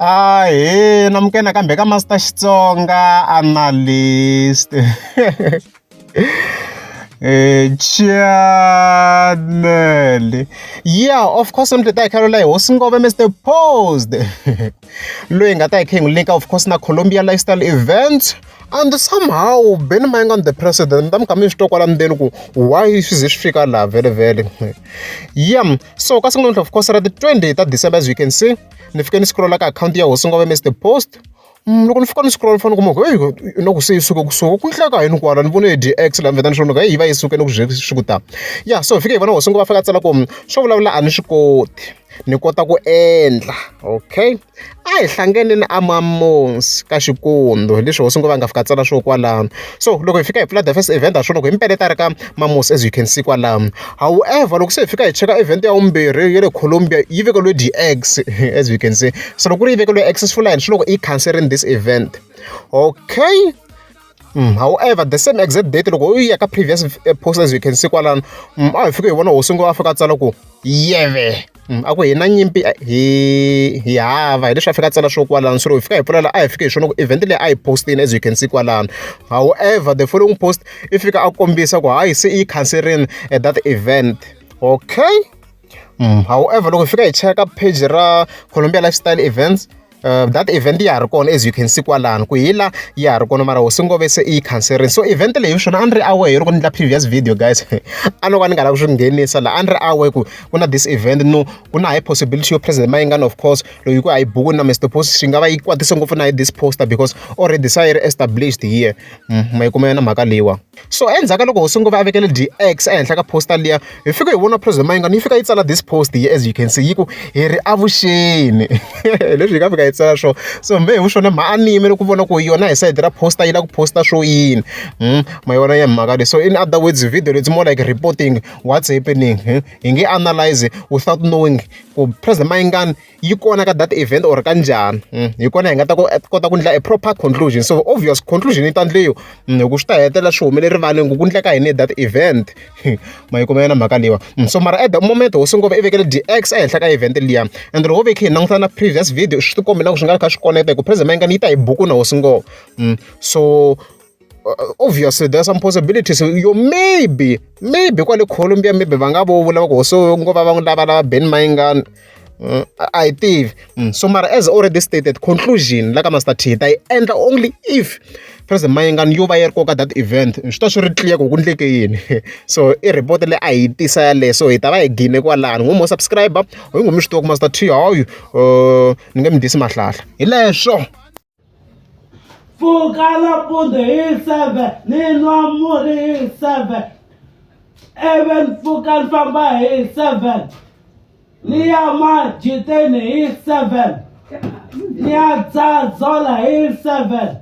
namukena kambe ka Master Xitsonga analyst. Channel. Yeah, of course, I'm the Carolina. Wasn't Mr. Post. Loing at I came link, of course, na Colombia lifestyle event. And somehow, Ben Mayengani the president, I'm coming to talk about why is this figure very, very. Yeah, so, of course, at the 20th of December, as you can see, if you can scroll like account here, was Mr. Post. Loko ni fika ni scroll fana kuma no ku se isuka kusuka ku hlaka yini kwala ni vone DX la mvetana shono yi va isuka no ku swikuta yeah so fika ivona hosungu va fika tsala ku swo vulavula a ni swi koti ni kota ku endla okay a hi hlangene ni amamonsi ka xikondo leswi hosungu va nga fika tsala swo kwalano so loko hi fika hi pfula the first event a swona ku hi mpeleta ri ka mamosi as you can see kwalano however loko se hi fika hi cheka event ya vumbirhi ya le Colombia yi vekeliwe DX as you can see so loko ri yi vekeliwe access full line swi loko i canceling this event okay however the same exact date loko u ya ka previous post as you can see kwalano a hi fika hi vona hosungu va fika tsala ku yeve aku hi na nyimpi hi hava hi leswi a fika tsala swo kwalano so hi fika hi pfulela a hi fika hi swona ku event leyi a hi postini as you can see kwalano however the following post i fika a kombisa ku hayi se i canceling that event okay however loko hi fika hi cheka page ra Colombia lifestyle events that event ya ri kona as you can see kwalano ku hila ya ri kona mara hosingove se i canceling so event leyi swona andri away hi ri ku ndla previous video guys a no ka ni nga la ku swi nghenisa la andri away ku na this event no ku na high possibility yo president Mayengani of course loyi ku a hi buku na Mr. Post swi nga va yi kwatise ngopfu na hi this poster because already sa yi ri established here mayikumela na mhaka leyiwa so endzhaku loko hosingove a vekele DX ehenhla ka poster liya hi fika hi vona president Mayengani yi fika yi tsala this post here as you can see yi ku hi ri avuxeni leswi hi ka fika itsala swo so mbe hi swona maanime loko vona ku yona hi side ra poster yi la ku poster swo yini mayona ya mhaka le so in other words video it's more like reporting what's happening hi nge analyze without knowing ku president Mayengani yi kona ka that event or kanjani hi kona hi nga ta kota ku ndla a proper conclusion so obvious conclusion yi ta ndleyo ku swi ta hetela swi humele rivaleni ku ndleka yini that event mayikumela mhaka leyiwa so mara at the moment hosingove i vekele DX ehenhla ka event liya and loko veke hi languta na previous video swi tikombela ku swi nga kha swi connecta ku president Mayengani yi ta hi buku na hosingove so obviously there's some possibilities you maybe kwale Colombia maybe va nga vula ku hosingove va n'wi lava Ben Mayengani I think so mara as already stated conclusion like Master T ta endla only if president Mayengani yo va yi ri koka that event swi ta swi ri clear ku ndleke yini so i report le a hi tisa yale so hi ta va hi gine kwalano ngomo subscriber hi ngomi swi tiva ku Master T hayi ni nge mi disi mahlahla hi leswo Fukala pude hi 7 ni nwa murhi hi 7 even fukal famba hi 7 ni ya majiteni hi 7 ni ya tsazola hi 7